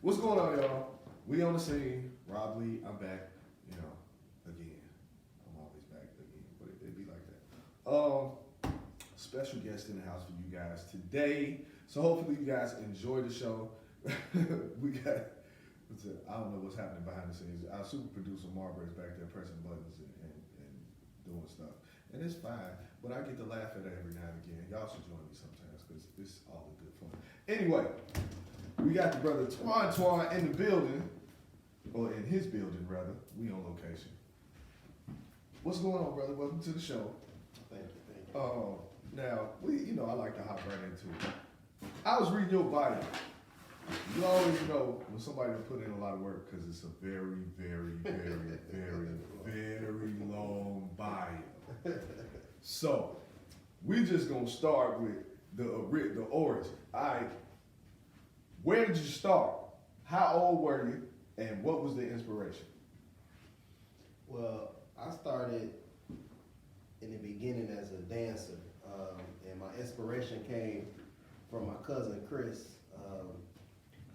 What's going on, y'all? We on the scene. Rob Lee, I'm back. You know, again. I'm always back again, but it be like that. Special guest in the house for you guys today. So hopefully you guys enjoy the show. We got, I don't know what's happening behind the scenes. Our super producer Margaret is back there pressing buttons and doing stuff. And it's fine, but I get to laugh at it every now and again. Y'all should join me sometimes because it's all in good fun. Anyway, we got the brother Twan in the building, or in his building rather. We on location. What's going on, brother? Welcome to the show. Thank you. Now, I like to hop right into it. I was reading your bio. You always know when somebody put in a lot of work because it's a very, very, very, very, very long bio. So, we just gonna start with the origin. All right, where did you start? How old were you, and what was the inspiration? Well, I started in the beginning as a dancer, and my inspiration came from my cousin Chris.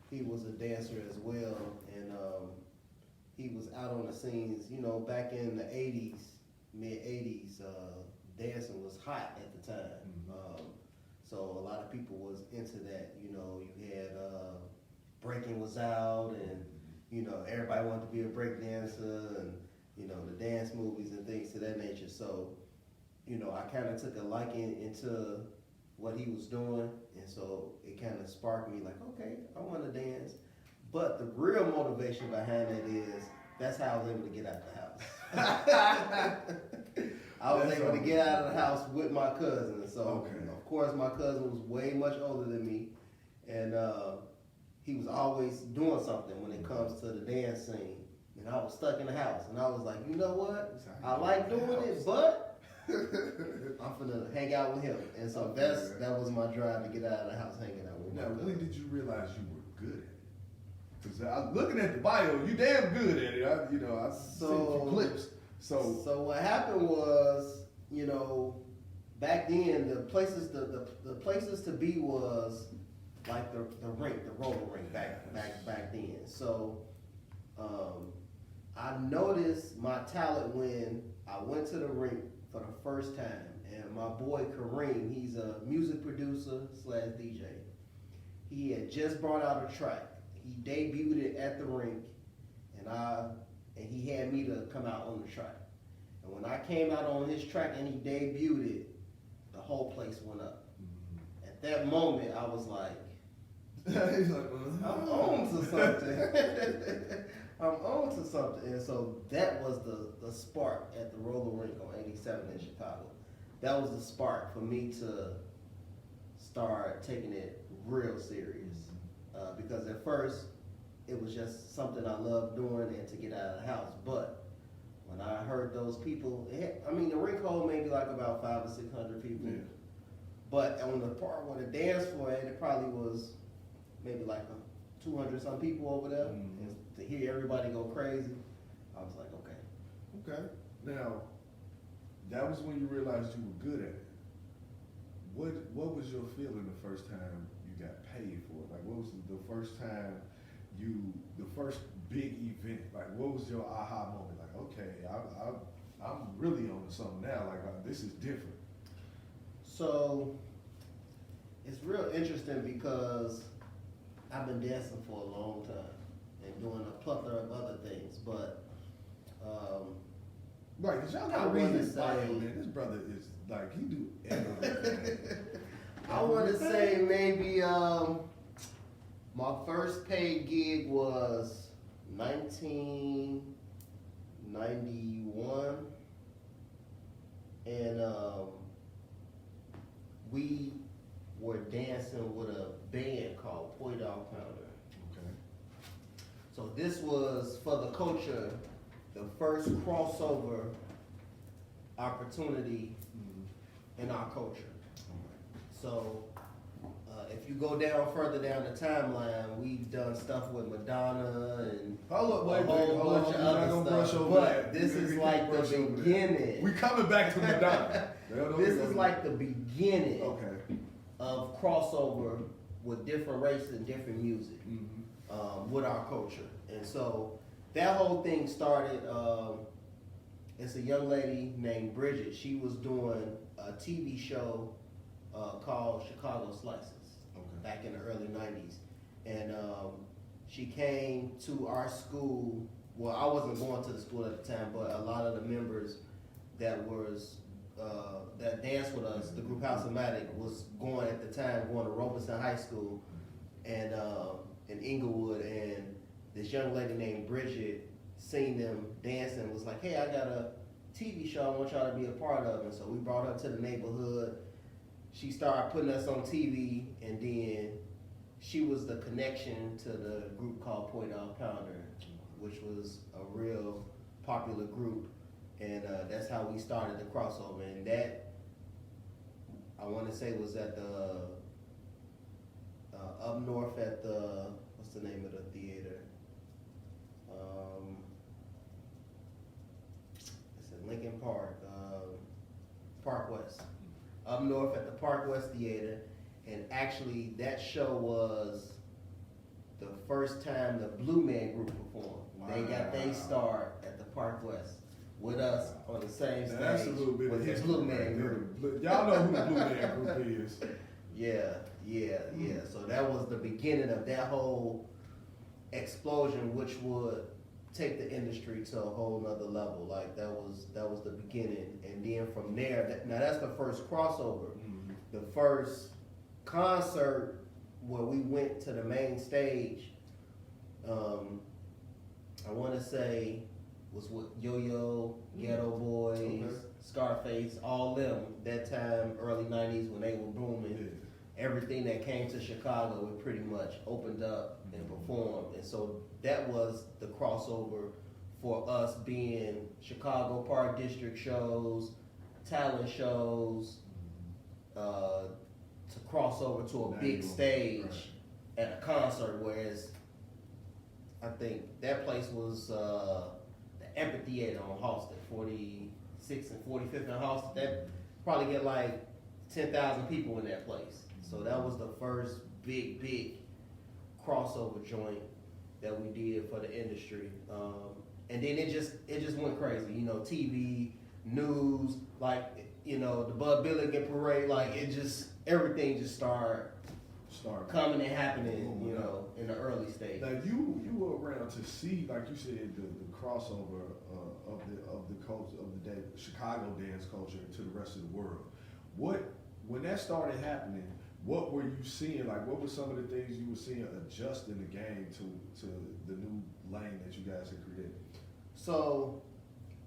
He was a dancer as well, and he was out on the scenes. Back in the '80s, mid-'80s, dancing was hot at the time. Mm-hmm. So a lot of people was into that. You had breaking was out, and everybody wanted to be a break dancer, and the dance movies and things to that nature. So I kind of took a liking into what he was doing, and so it kind of sparked me like, okay, I want to dance. But the real motivation behind it is that's how I was able to get out of the house. I was able to get out of the house with my cousin. So of course my cousin was way much older than me, and he was always doing something when it comes to the dance scene. And I was stuck in the house, and I was like, you know what? I like doing it, but I'm finna hang out with him. And so that was my drive to get out of the house, hanging out with him. Now, when did you realize you were good at it? Because looking at the bio, you damn good at it. I've seen some clips. So what happened was, back then the places to be was like the rink, the roller rink back then. So I noticed my talent when I went to the rink for the first time, and my boy Kareem, he's a music producer / DJ. He had just brought out a track. He debuted it at the rink, and he had me to come out on the track. And when I came out on his track and he debuted it, the whole place went up. Mm-hmm. At that moment, I was like, he's like, I'm on to something. I'm on to something. And so that was the spark at the roller rink on 87 in Chicago. That was the spark for me to start taking it real serious. Because at first, it was just something I loved doing and to get out of the house. But when I heard those people, the rink hall maybe like about 500 or 600 people. Yeah. But on the part where the dance floor, it probably was maybe like 200 some people over there. Mm-hmm. And to hear everybody go crazy, I was like, okay. Okay. Now, that was when you realized you were good at it. What was your feeling the first time you got paid for it? Like, what was the first time the first big event? Like, what was your aha moment? Like, okay, I'm really on to something now. Like, this is different. So, it's real interesting because I've been dancing for a long time and doing a plethora of other things, but right, because y'all gotta read his bio, man. This brother is like, he do everything. I want to say maybe my first paid gig was 1991, and we were dancing with a band called Poi Dog Pounder. Okay. So this was, for the culture, the first crossover opportunity in our culture. So if you go further down the timeline, we've done stuff with Madonna and a whole bunch of other stuff. But this is like the beginning. We coming back to Madonna. This is like the beginning of crossover with different races and different music Mm-hmm. with our culture. And so that whole thing started. It's a young lady named Bridget. She was doing a TV show called Chicago Slices back in the early 90s. And she came to our school. Well, I wasn't going to the school at the time, but a lot of the members that danced with us, the group House-O-Matic, was going at the time going to Robeson High School and in Inglewood, and this young lady named Bridget seen them dancing and was like, hey, I got a TV show I want y'all to be a part of. And so we brought her to the neighborhood. She started putting us on TV, and then she was the connection to the group called Point Dog Pounder, which was a real popular group. And that's how we started the crossover. And that, I want to say, was at the, up north at the, what's the name of the theater? It's in Lincoln Park, Park West. Up north at the Park West Theater. And actually, that show was the first time the Blue Man Group performed. Wow. They got their start at the Park West with us on the same stage. That's a little bit with of the history Blue Man right Group. there. Y'all know who the Blue Man Group is. Yeah. So that was the beginning of that whole explosion, which would take the industry to a whole nother level. Like that was the beginning, and then from there, now that's the first crossover. Mm-hmm. The first concert where we went to the main stage, I want to say was with Yo-Yo, Ghetto Boys, Okay. Scarface, all them that time, early 90s when they were booming. Yeah. Everything that came to Chicago, we pretty much opened up and performed. And so that was the crossover for us, being Chicago Park District shows, talent shows, to cross over to a Now big you- stage right. at a concert, whereas I think that place was the amphitheater on Halsted, 46th and 45th and Halsted. That probably get like 10,000 people in that place. So that was the first big crossover joint that we did for the industry. And then it just went crazy. You know, TV, news, like, you know, the Bud Billigan parade, like everything just started coming and happening, you know, in the early stage. Now you were around to see, like you said, the crossover of the culture of the day, Chicago dance culture to the rest of the world. When that started happening, what were you seeing? Like, what were some of the things you were seeing adjust in the game to the new lane that you guys had created? So,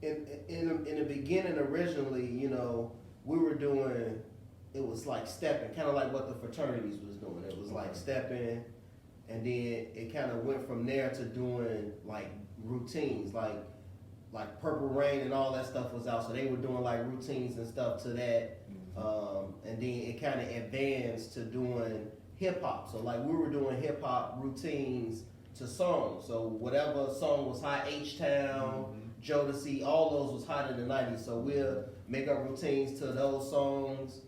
in the beginning, originally, you know, we were doing, it was like stepping, kind of like what the fraternities was doing. It was like stepping, and then it kind of went from there to doing like routines, like Purple Rain and all that stuff was out. So they were doing like routines and stuff to that. And then it kind of advanced to doing hip hop. So like we were doing hip hop routines to songs. So whatever song was hot, H-Town, Jodeci, all those was hot in the 90s. So we'll make up routines to those songs.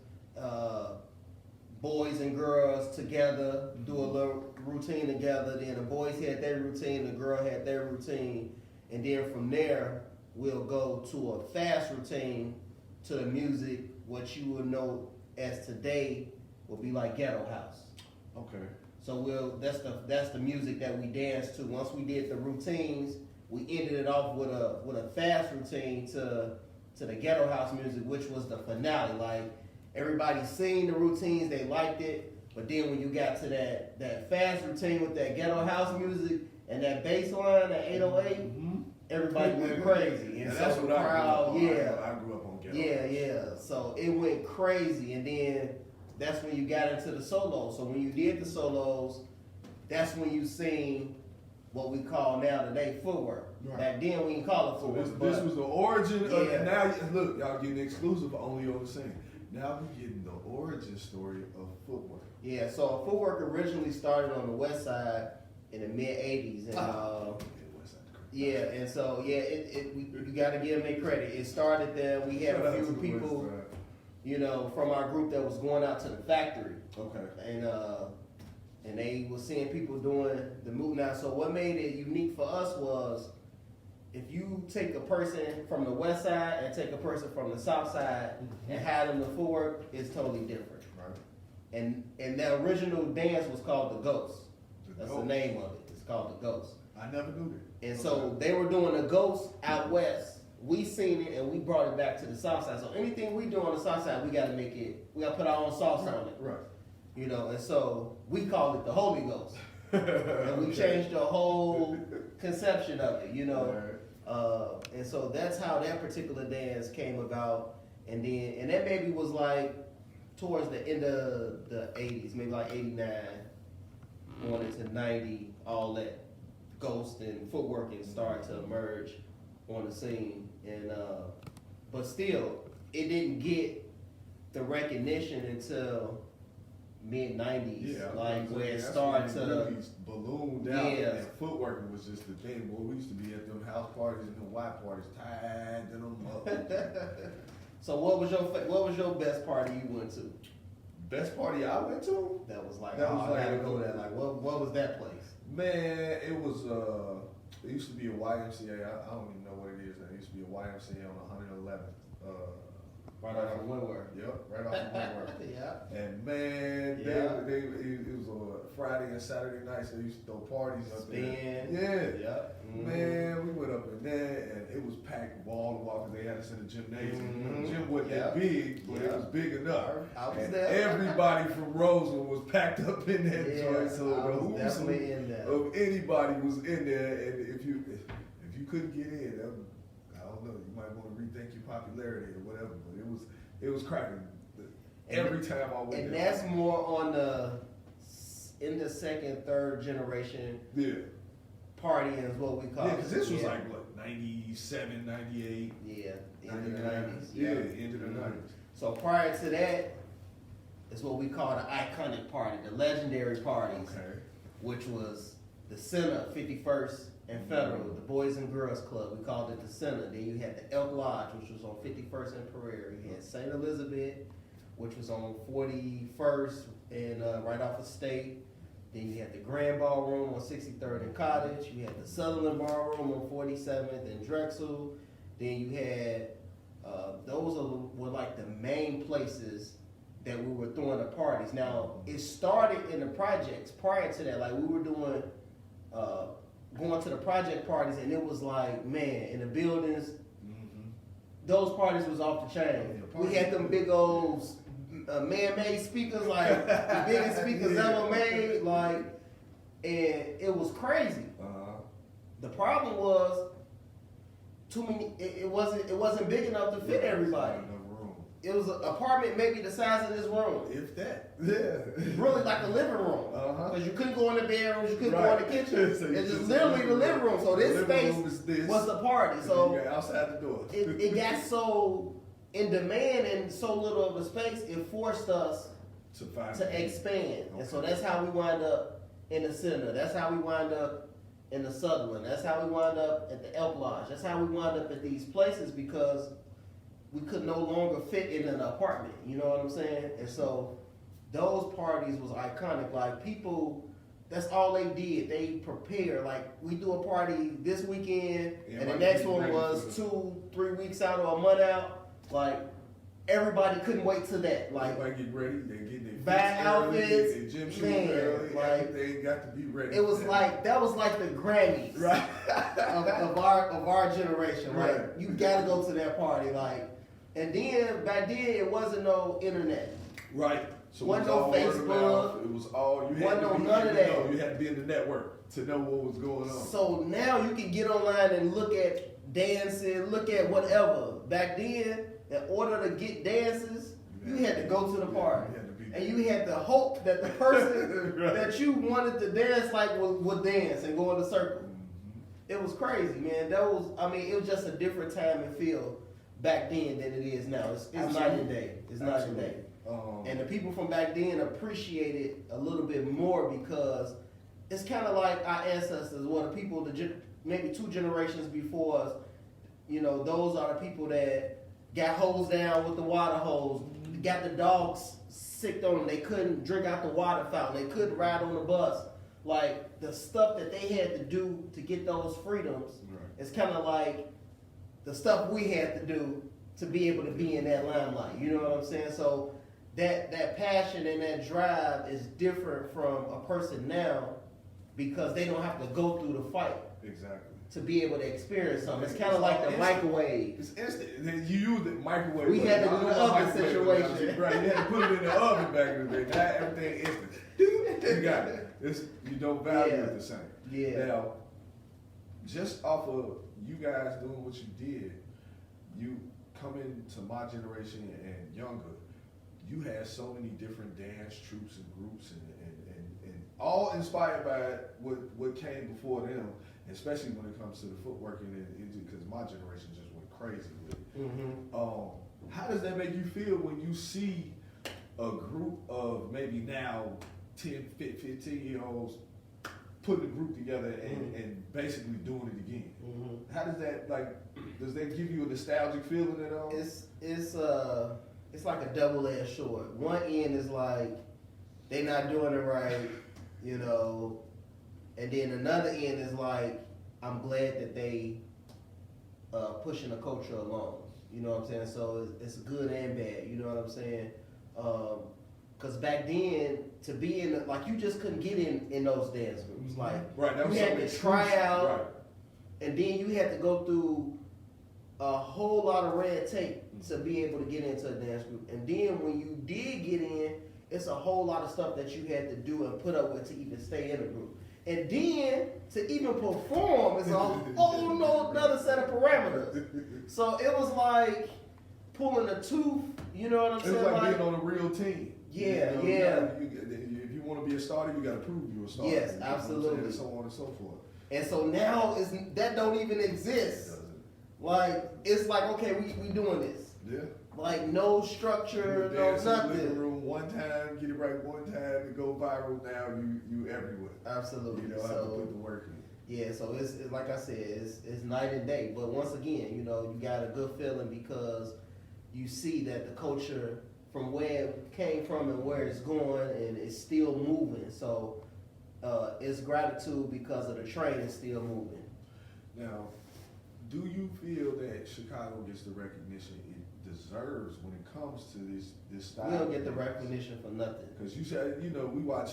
Boys and girls together, do a little routine together. Then the boys had their routine, the girl had their routine. And then from there, we'll go to a fast routine to the music, what you would know as today will be like ghetto house. Okay. So that's the music that we dance to. Once we did the routines, we ended it off with a fast routine to the ghetto house music, which was the finale. Like everybody seen the routines, they liked it, but then when you got to that fast routine with that ghetto house music and that bass line, that 808, everybody went crazy. And that's so what the I grew up crowd, on. yeah. I grew up on ghetto. Yeah. So it went crazy, and then that's when you got into the solos. So when you did the solos, that's when you seen what we call now today footwork. Right. Back then we didn't call it So footwork. this was the origin of, Yeah. and now look, y'all getting exclusive only on the same. Now we're getting the origin story of footwork. Yeah, so footwork originally started on the west side in the mid '80s, and yeah, and so yeah, you got to give them their credit. It started there. We had a few people, you know, from our group that was going out to the factory. Okay. And and they were seeing people doing the move now. So what made it unique for us was if you take a person from the west side and take a person from the south side and have them to footwork, it's totally different. Right. And the original dance was called the Ghost. That's Ghost. the name of it. It's called the Ghost. I never knew that. And so they were doing the Ghost out west. We seen it and we brought it back to the south side. So anything we do on the south side, we got to put our own sauce on it. Right. You know, and so we call it the Holy Ghost. And we changed the whole conception of it, you know. Right. And so that's how that particular dance came about. And that maybe was like towards the end of the 80s, maybe like 89, going into 90, all that ghost and footworking started to emerge on the scene. And but still, it didn't get the recognition until mid-90s, where it started to really ballooned out, Yeah. and footwork was just the thing. Boy, we used to be at them house parties and them white parties, tied to them up. So what was your best party you went to? Best party I went to? That was like, That was I gotta like- go there. Like, what was that place? Man, it was it used to be a YMCA. I don't even know what it is now. It used to be a YMCA on 111th. Right off of Windward. Yep, right off of Windward. Yeah. And man, Yeah. it was on Friday and Saturday nights. They used to throw parties up there. Spin. Yeah. Yep. Mhm. Man, we went up in there and it was packed wall to wall because they had us in the gymnasium. Mhm. The gym wasn't Yeah. that big, but it Yeah. was big enough. I was And there. everybody from Rosewood was packed up in that Yeah, joint. So I the was who's definitely in there. of anybody was in there, and if you couldn't get in, I don't know, you might want to rethink your popularity or whatever. But it was cracking every time I went And there. that's more on in the second, third generation Yeah. partying is what we call Yeah, it. because this was like, what, 97, 98, Yeah, in the 99. 90s. Yeah, into the Mhm. 90s. So prior to that is what we call the iconic party, the legendary parties, Okay. which was the Center, 51st and Federal, the Boys and Girls Club. We called it the Center. Then you had the Elk Lodge, which was on 51st and Prairie. You had St. Elizabeth, which was on 41st and right off of State. Then you had the Grand Ballroom on 63rd and Cottage. You had the Sutherland Ballroom on 47th and Drexel. Then you had were like the main places that we were throwing the parties. Now it started in the projects. Prior to that, like we were doing, going to the project parties, and it was like, man, in the buildings, Mm-hmm. those parties was off the chain. We had them big old man-made speakers, like the biggest speakers Yeah. ever made, like, and it was crazy. The problem was too many. It wasn't big enough to fit everybody. Not enough room. It was an apartment maybe the size of this room, If that. Yeah. really like a living room, Uh-huh. because you couldn't go in the bedrooms, you couldn't Right. go in the kitchen. So you It's just just literally the living room. So this The living space room is this, was the party. and So you got outside the door. it got so in demand and so little of a space, it forced us to find to expand. And so that's how we wind up in the Center. That's how we wind up in the Sutherland. That's how we wind up at the Elk Lodge. That's how we wind up at these places because we could no longer fit in an apartment. You know what I'm saying? And so those parties was iconic. Like people, that's all they did. They prepare. Like we do a party this weekend, and the Everybody next get one ready was for 2-3 weeks out or a month out. Like everybody couldn't wait till that. Like everybody get ready. They get their buy fits early, outfits, get their gym shoes man, early. like, Everything got to be ready. it was like that was like the Grammys right. of our generation. Like Right. you gotta go to that party. Like, and then back then it wasn't no internet. Right. So Wasn't it was no all word of Facebook. mouth. It was all you had Wasn't to no be. none of you that. know, you had to be in the network to know what was going on. So now you can get online and look at dancing, look at whatever. Back then, in order to get dances, you had to go to the party. You had to be And you had to hope that the person Right. that you wanted to dance like would dance and go in a circle. Mhm. It was crazy, man. It was just a different time and feel back then than it is now. It's night and Absolutely. day. It's night and day. And the people from back then appreciate it a little bit more because it's kind of like our ancestors, or the people, maybe 2 generations before us. You know, those are the people that got hosed down with the water hose, got the dogs sicked on them. They couldn't drink out the water fountain. They couldn't ride on the bus. Like the stuff that they had to do to get those freedoms, it's kind of like the stuff we had to do to be able to be in that limelight. You know what I'm saying? So that passion and that drive is different from a person now because they don't have to go through the fight. Exactly. To be able to experience something. It's kind of like the microwave. It's instant. You use the microwave. We had to do the oven situation. Right, you had to put it in the oven back in the day. Now everything instant. You got it. You don't value it the same. Yeah. Now, just off of you guys doing what you did, you coming to my generation and younger, you had so many different dance troupes and groups and all inspired by what came before them, especially when it comes to the footwork and because my generation just went crazy with it. Mm-hmm. How does that make you feel when you see a group of maybe now 10, 15-year-olds putting a group together and basically doing it again? Mm-hmm. How does that does that give you a nostalgic feeling at all? It's like a double-edged sword. One end is like they not doing it right, you know, and then another end is like I'm glad that they pushing the culture along. You know what I'm saying? So it's good and bad. You know what I'm saying? Because back then, to be in like you just couldn't get in those dance groups. Like you had to try out, and then you had to go through a whole lot of red tape to be able to get into a dance group. And then when you did get in, it's a whole lot of stuff that you had to do and put up with to even stay in a group. And then to even perform is a whole another set of parameters. So it was like pulling a tooth. You know what I'm saying? It's like being on a real team. Yeah, if you want to be a starter, you got to prove you're a starter. Yes, absolutely. And so on and so forth. And so now that don't even exist. Like it's like okay, we doing this. Yeah. Like no structure, no nothing. nothing. In the living room one time, get it right one time, and go viral. Now you everywhere. Absolutely. You know, have to put the work in. Yeah, so it's like I said, it's night and day. But once again, you know, you got a good feeling because you see that the culture from where it came from and where it's going, and it's still moving. So it's gratitude because of the train is still moving. Now, do you feel that Chicago gets the recognition it deserves when it comes to this style? We don't get the recognition for nothing. Because you said, you know, we watch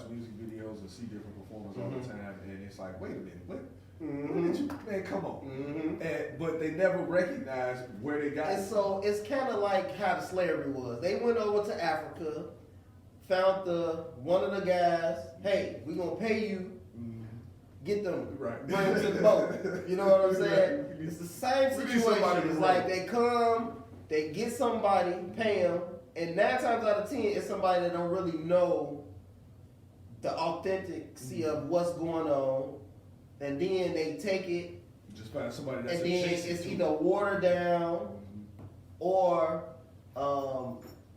music videos and see different performers all the time, and it's like, wait a minute, what did you, man, come on. But they never recognize where they got And it. so it's kind of like how the slavery was. They went over to Africa, found one of the guys, hey, we're going to pay you, get them, bring them to the boat. You know what I'm saying? It's the same situation. It's like they come, they get somebody, pay them, and 9 times out of 10, it's somebody that don't really know the authenticity of what's going on, and then they take it, just find somebody that's and then it's either watered down, or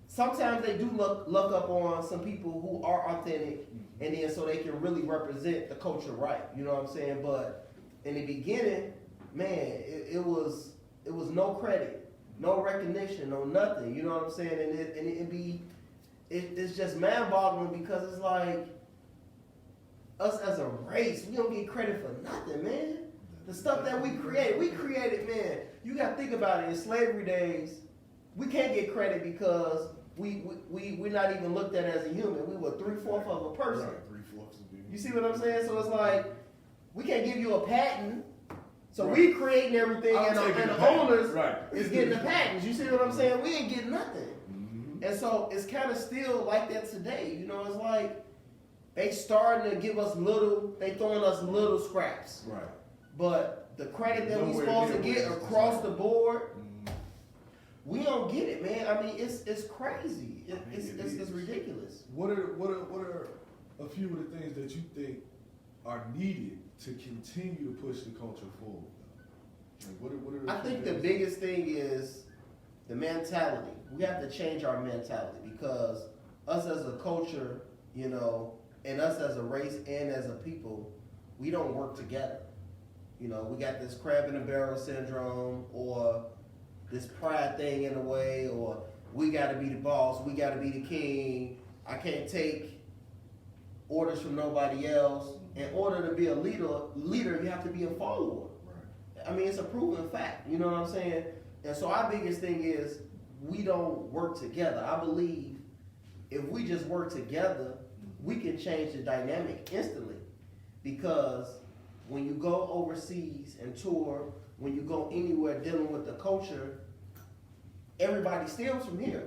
sometimes they do look up on some people who are authentic, and then so they can really represent the culture right. You know what I'm saying? But in the beginning, man, it was no credit, no recognition, no nothing. You know what I'm saying? It's just mind-boggling because it's like us as a race, we don't get credit for nothing, man. The stuff that we created, man. You got to think about it. In slavery days, we can't get credit because we're not even looked at as a human. We were 3/4 of a person. Right, 3/4 of being. You see what I'm saying? So it's like we can't give you a patent. So we creating everything, and the owners is getting the patents. You see what I'm saying? We ain't getting nothing. And so it's kind of still like that today. You know, it's like they starting to give us they throwing us little scraps. Right. But the credit that we supposed to get across the board, we don't get it, man. I mean, it's crazy. It's ridiculous. What are a few of the things that you think are needed to continue to push the culture forward? Like what are I think the biggest thing is the mentality. We have to change our mentality because us as a culture, you know, and us as a race and as a people, we don't work together. You know, we got this crab in the barrel syndrome or this pride thing in a way, or we got to be the boss, we got to be the king. I can't take orders from nobody else. In order to be a leader, you have to be a follower. Right. I mean, it's a proven fact. You know what I'm saying? And so our biggest thing is we don't work together. I believe if we just work together, we can change the dynamic instantly. Because when you go overseas and tour, when you go anywhere dealing with the culture, everybody steals from here.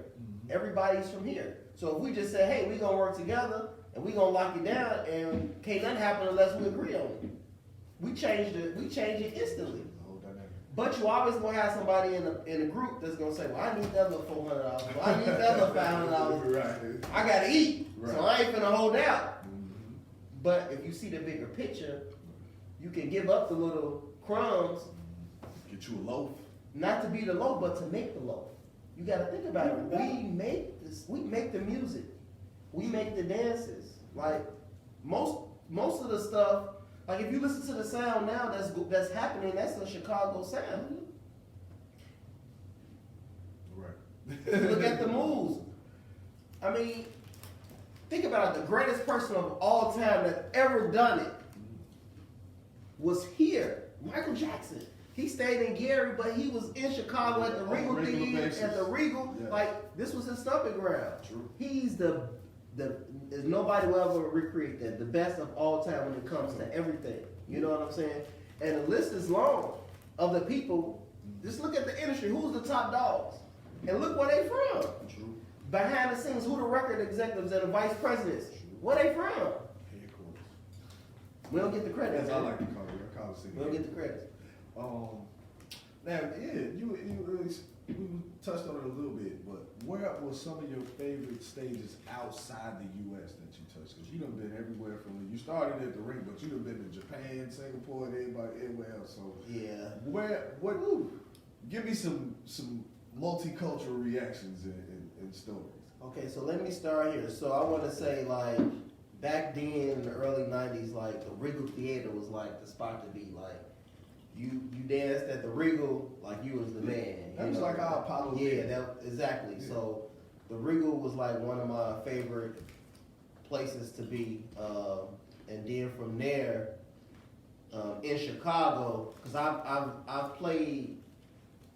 Everybody's from here. So if we just say, hey, we're going to work together and we're going to lock it down and can't nothing happen unless we agree on it. We change it instantly. But you always gonna have somebody in a group that's gonna say, "Well, I need that little $400. Well, I need that little $500. Right. I gotta eat, Right. so I ain't finna hold out." But if you see the bigger picture, you can give up the little crumbs, Get you a loaf. not to be the loaf, but to make the loaf. You gotta think about it. We make this. We make the music. We make the dances. Like most of the stuff. Like if you listen to the sound now that's happening, that's a Chicago sound. Right. Look at the moves. I mean, think about it. The greatest person of all time that ever done it was here. Michael Jackson. He stayed in Gary, but he was in Chicago at the Regal Theater, at the Regal. Yeah. Like this was his stomping ground. True. He's there's nobody will ever recreate that. The best of all time when it comes to everything. You know what I'm saying? And the list is long of the people. Just look at the industry. Who's the top dogs? And look where they from. True. Behind the scenes, who the record executives and the vice presidents? Where they from? Headquarters. We don't get the credit. As I like to call it. I call it We don't get the credit. Now, yeah, you really touched on it a little bit, but where was some of your favorite stages outside the U.S. that you touched? Because you done been everywhere from you started at the ring, but you done been to Japan, Singapore, and everywhere else. So Yeah. Give me some multicultural reactions and stories. Okay, so let me start here. So I want to say, like, back then in the early 90s, like, the Regal Theater was, like, the spot to be. Like, you danced at the Regal like you was the man. That was like our Apollo. Yeah, exactly. Yeah. So the Regal was, like, one of my favorite places to be. And then from there, in Chicago, because I've played,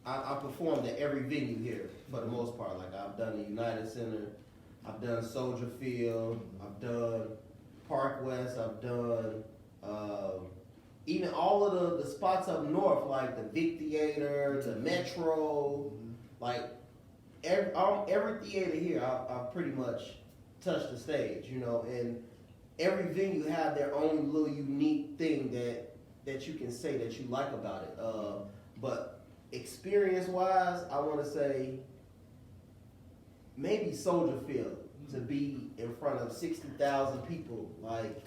I performed at every venue here for the most part. Like I've done the United Center, I've done Soldier Field, I've done Park West, I've done even all of the spots up north, like the Vic Theater, the Metro, like every theater here, I've pretty much touched the stage, you know, and every venue have their own little unique thing that you can say that you like about it. But experience-wise, I want to say maybe Soldier Field, to be in front of 60,000 people, like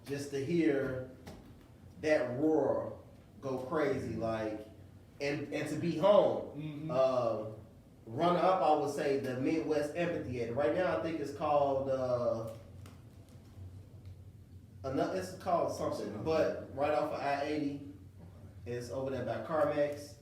just to hear that roar go crazy, like, and to be home. Runner up, I would say the Midwest Amphitheater. Right now, I think it's called it's called something, but right off of I-80, it's over there by Carmex.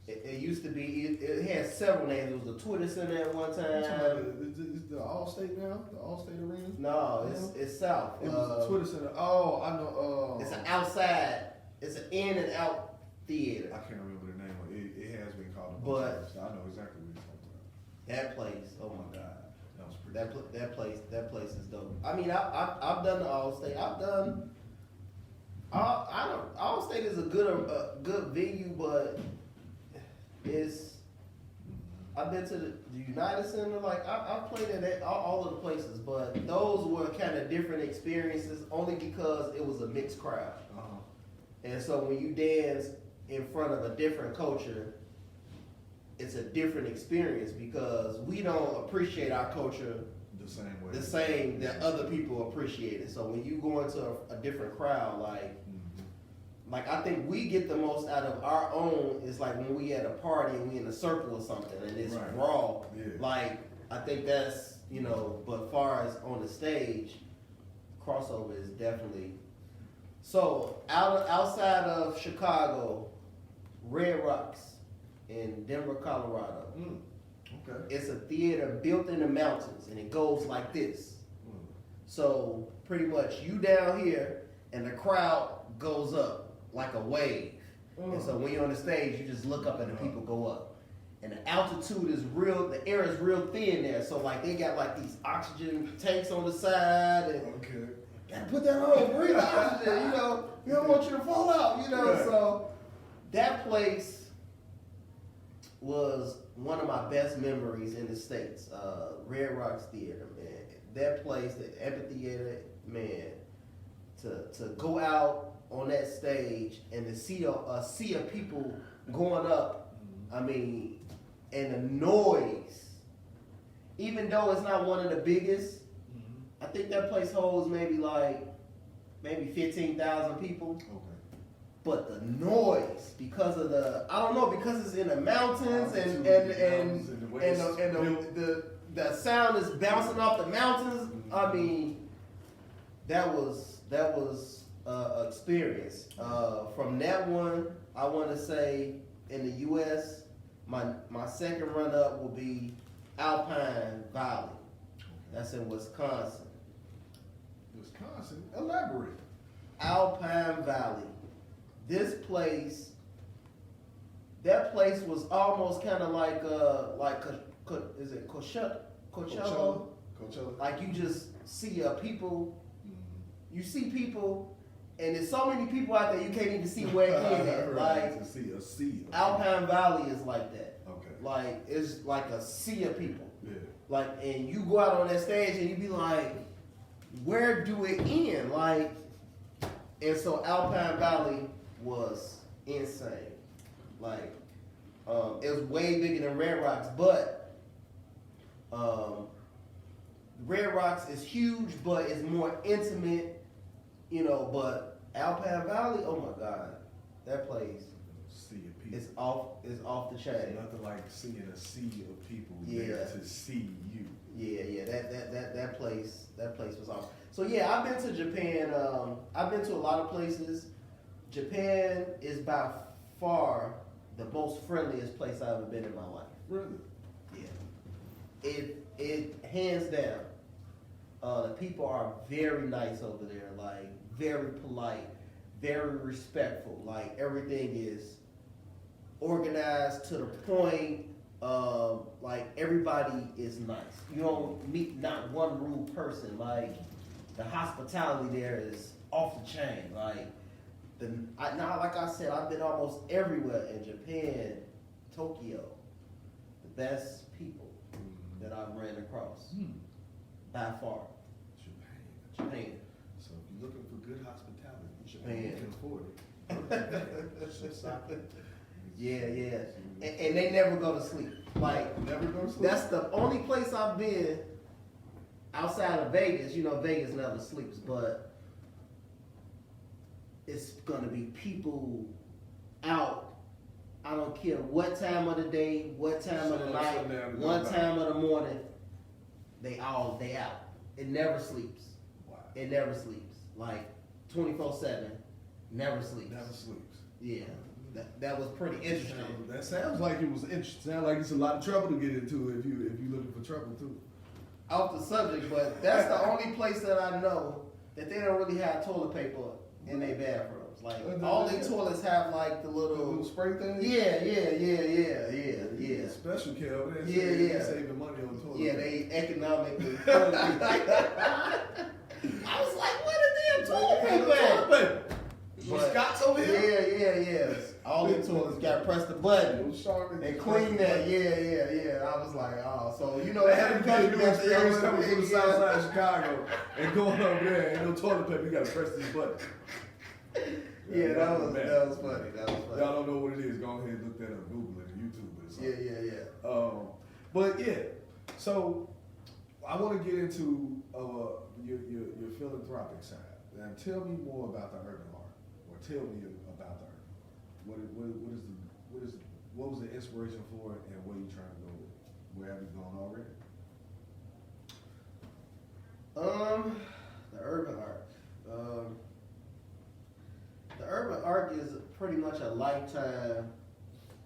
It used to be, it had several names. It was the Twitter Center at one time. Is the Allstate now? The Allstate Arena? No, it's south. It was the Twitter Center. Oh, I know. It's an outside, it's an in and out theater. I can't remember the name of it. It has been called. But I know exactly what you're talking about. that place, oh my God. That was pretty. That place is dope. I mean, I've done the Allstate. I've done. Allstate is a good venue, but I've been to the United Center. Like I've played at all of the places, but those were kind of different experiences only because it was a mixed crowd. And so when you dance in front of a different culture, it's a different experience because we don't appreciate our culture The same way. the same that other people appreciate it. So when you go into a different crowd, like I think we get the most out of our own is like when we at a party and we in a circle or something and it's Right. raw. Yeah. Like I think that's, you know, but far as on the stage, crossover is definitely. So outside of Chicago, Red Rocks in Denver, Colorado. Okay. It's a theater built in the mountains, and it goes like this. So pretty much you down here, and the crowd goes up like a wave. And so when you're on the stage, you just look up and the people go up. And the altitude is real, the air is real thin there. So like they got like these oxygen tanks on the side, and Okay. gotta put that on, breathe oxygen, you know. We don't want you to fall out, you know. Right. So that place was one of my best memories in the States. Red Rocks Theater, man. That place, the amphitheater, man. To go out on that stage and to see a sea of people going up, I mean, and the noise, even though it's not one of the biggest, I think that place holds maybe 15,000 people. Okay. But the noise, because of because it's in the mountains and the sound is bouncing off the mountains. I mean, that was experience. From that one, I want to say in the U.S., my second run-up will be Alpine Valley. That's in Wisconsin. Wisconsin, elaborate. Alpine Valley. That place was almost kind of like is it Coachella? Coachella. Like you just see people. You see people, and there's so many people out there you can't even see where it is. Right, Like to see a sea. Alpine Valley is like that. Okay. Like it's like a sea of people. Yeah. Like, and you go out on that stage and you be like, where do it end? Like, and so Alpine Valley was insane. Like, it was way bigger than Red Rocks, but Red Rocks is huge, but it's more intimate, you know. But Alpine Valley, oh my God, that place Sea of people. is off the chain. Nothing like seeing a sea of people Yeah. there to see you. Yeah, that place was awesome. So yeah, I've been to Japan. I've been to a lot of places. Japan is by far the most friendliest place I've ever been in my life. Really? Yeah, it hands down. The people are very nice over there, like very polite, very respectful. Like everything is organized to the point. Like everybody is nice. You don't meet not one rude person. Like the hospitality there is off the chain. Like like I said, I've been almost everywhere in Japan, Tokyo. The best people that I've ran across by far. Japan. So if you're looking for good hospitality, Japan. you can afford it. Yeah. And they never go to sleep. Like Never go to sleep. that's the only place I've been outside of Vegas. You know, Vegas never sleeps, but it's gonna be people out. I don't care what time of the day, what time of the night, Sundown, what go time of the morning. They out. It never sleeps. Wow. It never sleeps. Like 24/7, never sleeps. Never sleeps. Yeah, that was pretty interesting. That sounds like it was interesting. Sounds like it's a lot of trouble to get into if you looking for trouble too. Off the subject, but that's the only place that I know that they don't really have toilet paper in their bathrooms. Like all their toilets have like the The little little. spray thing. Yeah. Special care over there. Yeah. They saving money on toilet. Yeah, they economically. I was like, what are them toilet paper at? But- Scott's over here. Yeah. All the toilets got to press the button Sharp and clean that. Yeah. I was like, oh, so you know, They had to be every country got their experience own coming from the thing, south yeah. side of Chicago and going over there. Ain't no toilet paper. You got to press this button. Yeah, that was bad. funny. Y'all don't know what it is. Go ahead and look that up. Google it or YouTube it or something. Yeah. But yeah, so I want to get into your philanthropic side. Now tell me more about the urban art, or tell me about the urban. What was the inspiration for it, and where you trying to go with it? Where have you gone already? The urban art. The urban art is pretty much a lifetime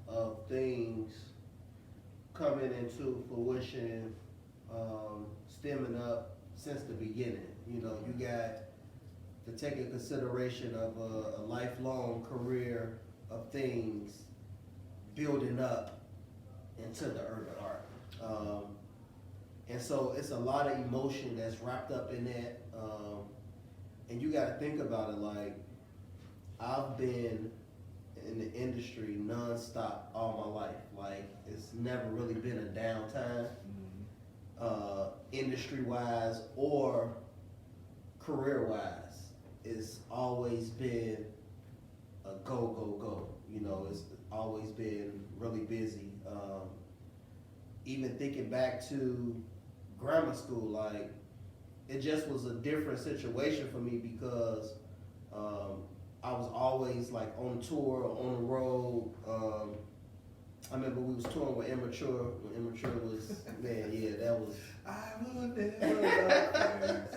of things coming into fruition, stemming up since the beginning. You know, you got to take in consideration of a lifelong career of things building up into the urban art. And so it's a lot of emotion that's wrapped up in that. And you got to think about it like, I've been in the industry nonstop all my life. Like, it's never really been a downtime, industry-wise or career-wise. It's always been a go, go, go. You know, it's always been really busy. Even thinking back to grammar school, like, it just was a different situation for me because I was always like on tour, on the road. I remember we was touring with Immature. When Immature was, man, yeah, that was. I would never.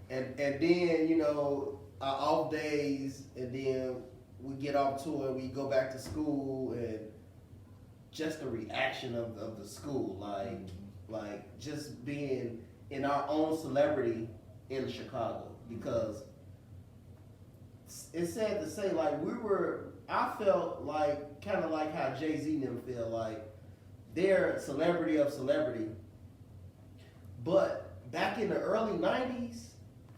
And then, you know, our off days, and then we get off tour and we go back to school, and just the reaction of the school, like just being in our own celebrity in Chicago, because it's sad to say, like, I felt like, kind of like how Jay-Z and them feel, like they're celebrity of celebrity. But back in the early 90s,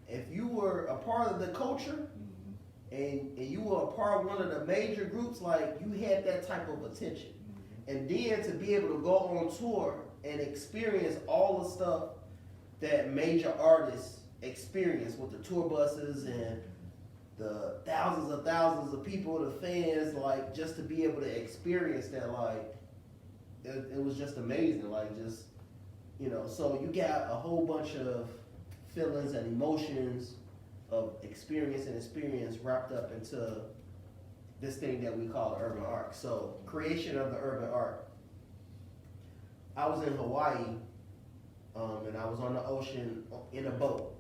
if you were a part of the culture and you were a part of one of the major groups, like, you had that type of attention. And then to be able to go on tour and experience all the stuff that major artists experience with the tour buses and the thousands of people, the fans, like, just to be able to experience that, like, it was just amazing. Like, just, you know, so you got a whole bunch of feelings and emotions of experience wrapped up into this thing that we call the urban arc. So, creation of the urban arc. I was in Hawaii, and I was on the ocean in a boat,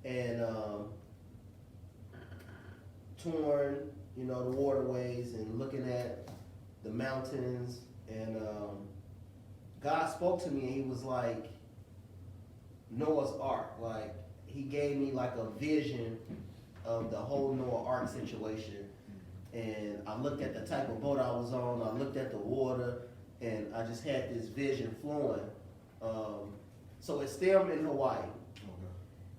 and touring, you know, the waterways and looking at the mountains, and God spoke to me, and He was like, Noah's Ark. Like, He gave me like a vision of the whole Noah Ark situation. And I looked at the type of boat I was on, I looked at the water, and I just had this vision flowing. So it stemmed in Hawaii. Okay.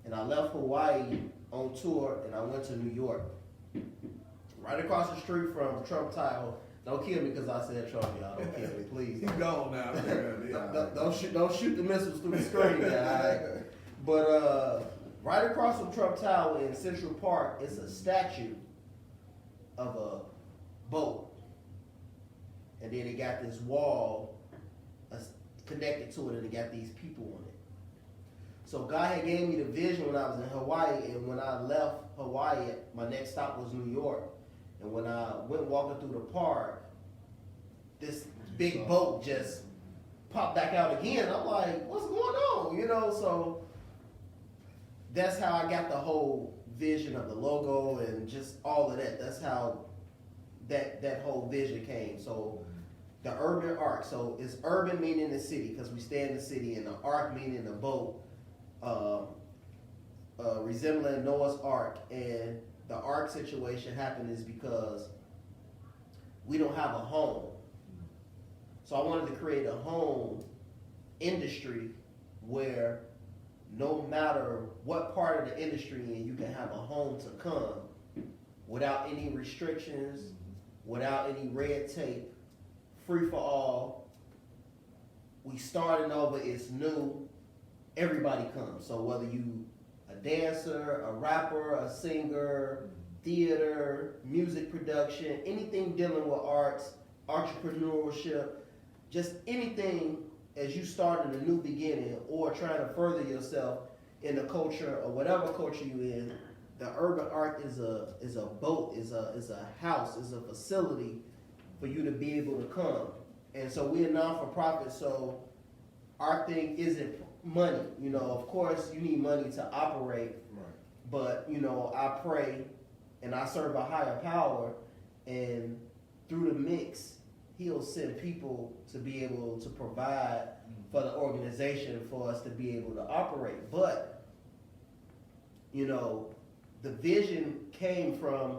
And I left Hawaii on tour, and I went to New York. Right across the street from Trump Tower. Don't kill me because I said Trump, y'all. Don't kill me, please. He's gone now. Don't shoot the missiles through the screen, guys. But right across from Trump Tower in Central Park is a statue of a boat, and then it got this wall connected to it, and it got these people on it. So God had gave me the vision when I was in Hawaii, and when I left Hawaii, my next stop was New York. And when I went walking through the park, this big boat just popped back out again. I'm like, what's going on? You know, so that's how I got the whole vision of the logo and just all of that. That's how that whole vision came. So the urban arc. So it's urban meaning the city, because we stay in the city, and the arc meaning the boat, resembling Noah's Ark. And the ark situation happened is because we don't have a home. So I wanted to create a home industry where no matter what part of the industry you can have a home to come without any restrictions, without any red tape, free for all. We starting over, it's new, everybody comes. So whether you a dancer, a rapper, a singer, theater, music production, anything dealing with arts, entrepreneurship, just anything as you start in a new beginning or trying to further yourself in the culture or whatever culture you in, the urban art is a boat, is a house, is a facility for you to be able to come. And so we're non-for-profit, so our thing isn't money. You know, of course you need money to operate, Right. but you know, I pray and I serve a higher power, and through the mix, he'll send people to be able to provide for the organization for us to be able to operate. But, you know, the vision came from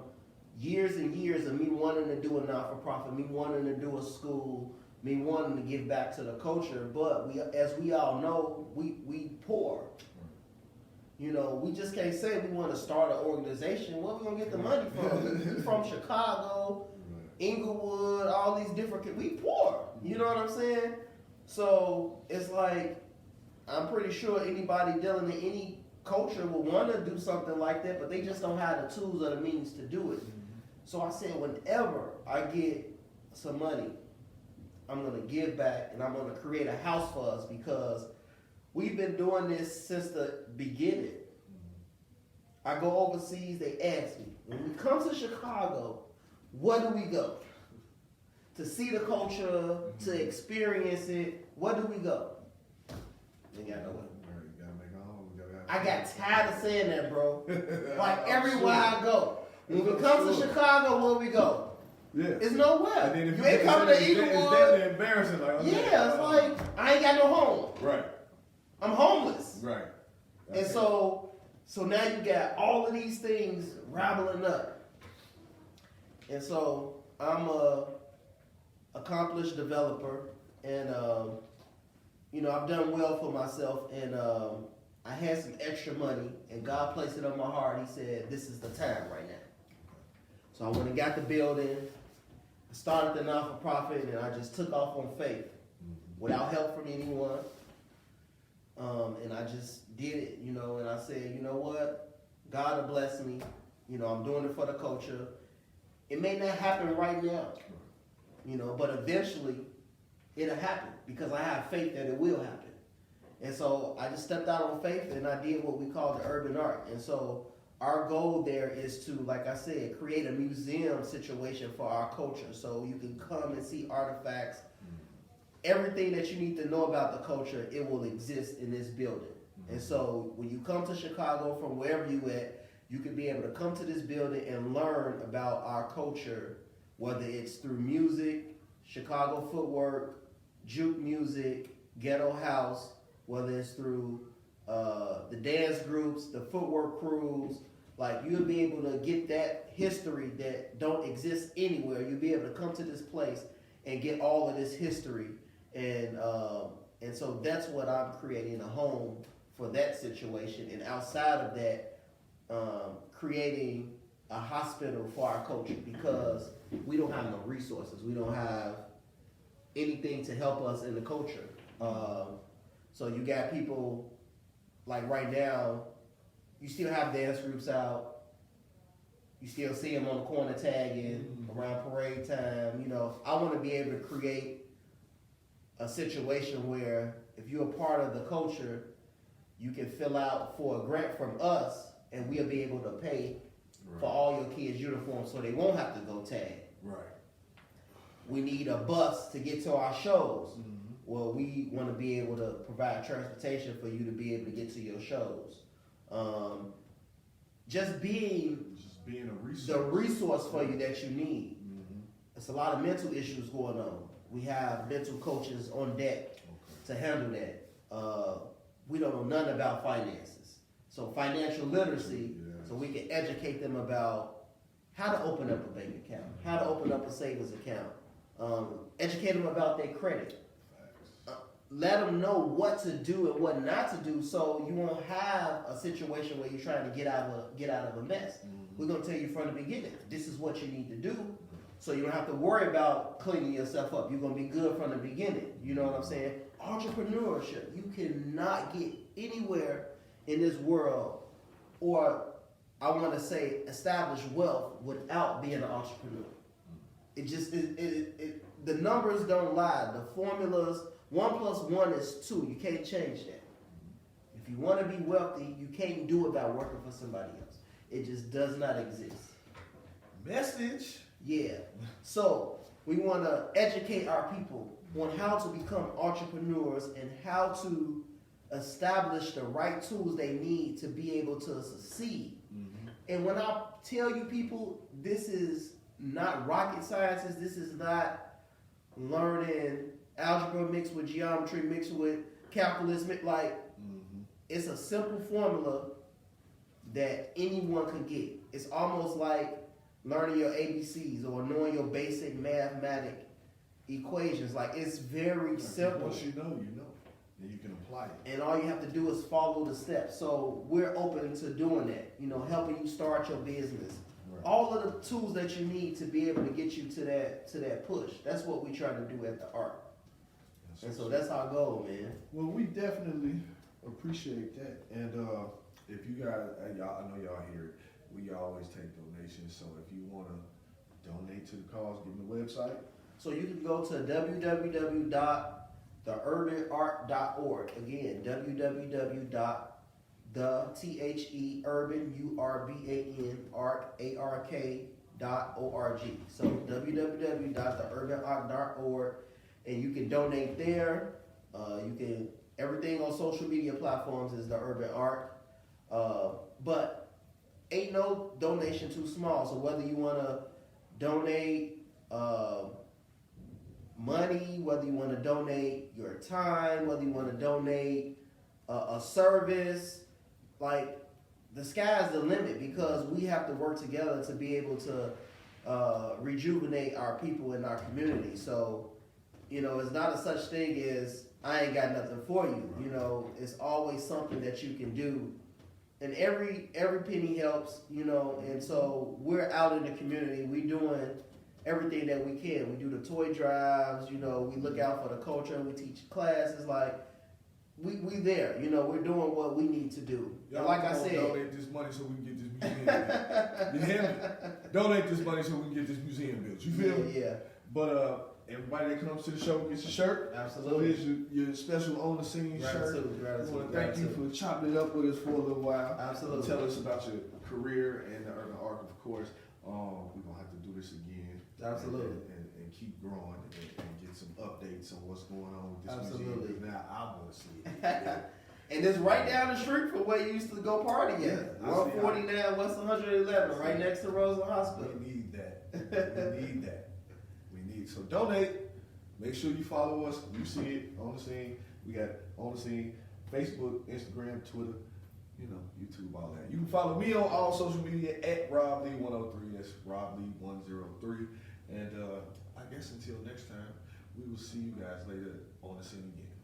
years and years of me wanting to do a not-for-profit, me wanting to do a school, me wanting to give back to the culture. But we, as we all know, we poor. You know, we just can't say we want to start an organization. Where we gonna get the money from? We from Chicago, Inglewood, all these different. We poor. You know what I'm saying? So it's like, I'm pretty sure anybody dealing in any culture will want to do something like that, but they just don't have the tools or the means to do it. So I said, whenever I get some money, I'm gonna give back and I'm gonna create a house for us, because we've been doing this since the beginning. I go overseas, they ask me, when we come to Chicago, where do we go? To see the culture, to experience it, where do we go? They got nowhere. I got tired of saying that, bro. Like everywhere I go. When we come to Chicago, where we go? Yeah. It's nowhere. And then if you ain't coming to Inglewood. It's definitely embarrassing. Like, Yeah, it's like, I ain't got no home. Right. I'm homeless. Right. And so now you got all of these things rattling up. And so I'm a accomplished developer, and you know, I've done well for myself, and I had some extra money, and God placed it on my heart. He said, this is the time right now. So I went and got the building, I started the not-for-profit, and I just took off on faith without help from anyone. And I just did it, you know, and I said, you know what? God will bless me. You know, I'm doing it for the culture. It may not happen right now, you know, but eventually it'll happen, because I have faith that it will happen. And so I just stepped out on faith, and I did what we call the urban art. And so our goal there is to, like I said, create a museum situation for our culture. So you can come and see artifacts. Everything that you need to know about the culture, it will exist in this building. And so when you come to Chicago from wherever you at, you can be able to come to this building and learn about our culture, whether it's through music, Chicago footwork, juke music, ghetto house, whether it's through the dance groups, the footwork crews. Like, you'll be able to get that history that don't exist anywhere. You'll be able to come to this place and get all of this history. And so that's what I'm creating, a home for that situation. And outside of that, creating a hospital for our culture, because we don't have no resources. We don't have anything to help us in the culture. So you got people, like right now, you still have dance groups out. You still see them on the corner tagging around parade time. You know, I want to be able to create a situation where if you're a part of the culture, you can fill out for a grant from us, and we'll be able to pay for all your kids' uniforms, so they won't have to go tag. Right. We need a bus to get to our shows. Well, we want to be able to provide transportation for you to be able to get to your shows. Just being a resource. The resource for you that you need. It's a lot of mental issues going on. We have mental coaches on deck to handle that. We don't know nothing about finances. So financial literacy, so we can educate them about how to open up a bank account, how to open up a savings account, educate them about their credit. Let them know what to do and what not to do, so you won't have a situation where you're trying to get out of a mess. We're going to tell you from the beginning, this is what you need to do, so you don't have to worry about cleaning yourself up. You're going to be good from the beginning. You know what I'm saying? Entrepreneurship. You cannot get anywhere in this world, or I want to say establish wealth, without being an entrepreneur. It just, the numbers don't lie. The formulas, 1 + 1 is 2. You can't change that. If you want to be wealthy, you can't do it by working for somebody else. It just does not exist. Message. Yeah. So we want to educate our people on how to become entrepreneurs and how to establish the right tools they need to be able to succeed. And when I tell you people, this is not rocket science. This is not learning algebra mixed with geometry mixed with calculus, like it's a simple formula that anyone can get. It's almost like learning your ABCs or knowing your basic mathematic equations. Like it's very simple. Once you know, and you can apply it. And all you have to do is follow the steps. So we're open to doing that. Helping you start your business. Right. All of the tools that you need to be able to get you to that push. That's what we try to do at the Arc. And so that's our goal, man. Well, we definitely appreciate that. And if you guys, y'all, I know y'all hear it, we always take donations. So if you want to donate to the cause, give them the website. So you can go to www.theurbanarc.org. Again, www.theurbanarc.org. So www.theurbanarc.org, and you can donate there. Everything on social media platforms is the Urban Arc. But ain't no donation too small. So whether you want to donate money, whether you want to donate your time, whether you want to donate a service, like the sky's the limit, because we have to work together to be able to rejuvenate our people in our community. So, it's not a such thing as I ain't got nothing for you. It's always something that you can do. And every penny helps, and so we're out in the community. We doing everything that we can. We do the toy drives, we look out for the culture, we teach classes, like we there, we're doing what we need to do. Y'all, like I said, donate this money so we can get this museum built. You hear me? Donate this money so we can get this museum built. You feel me? Yeah. But everybody that comes to the show gets a shirt. Absolutely. So here's your special on the scene shirt. Gratitude. I want to thank you for chopping it up with us for a little while. Absolutely. Tell us about your career and the Urban Arc, of course. We're gonna have to do this again. Absolutely. And keep growing and get some updates on what's going on with this Absolutely. museum. Now I want to see it. And it's right down the street from where you used to go party at. Yeah, 149 West 111, right next to Roseland Hospital. We need that. We need so donate. Make sure you follow us. You see it on the scene. We got on the scene Facebook, Instagram, Twitter, YouTube, all that. You can follow me on all social media at RobLee103. That's RobLee103. And I guess until next time, we will see you guys later on the scene again.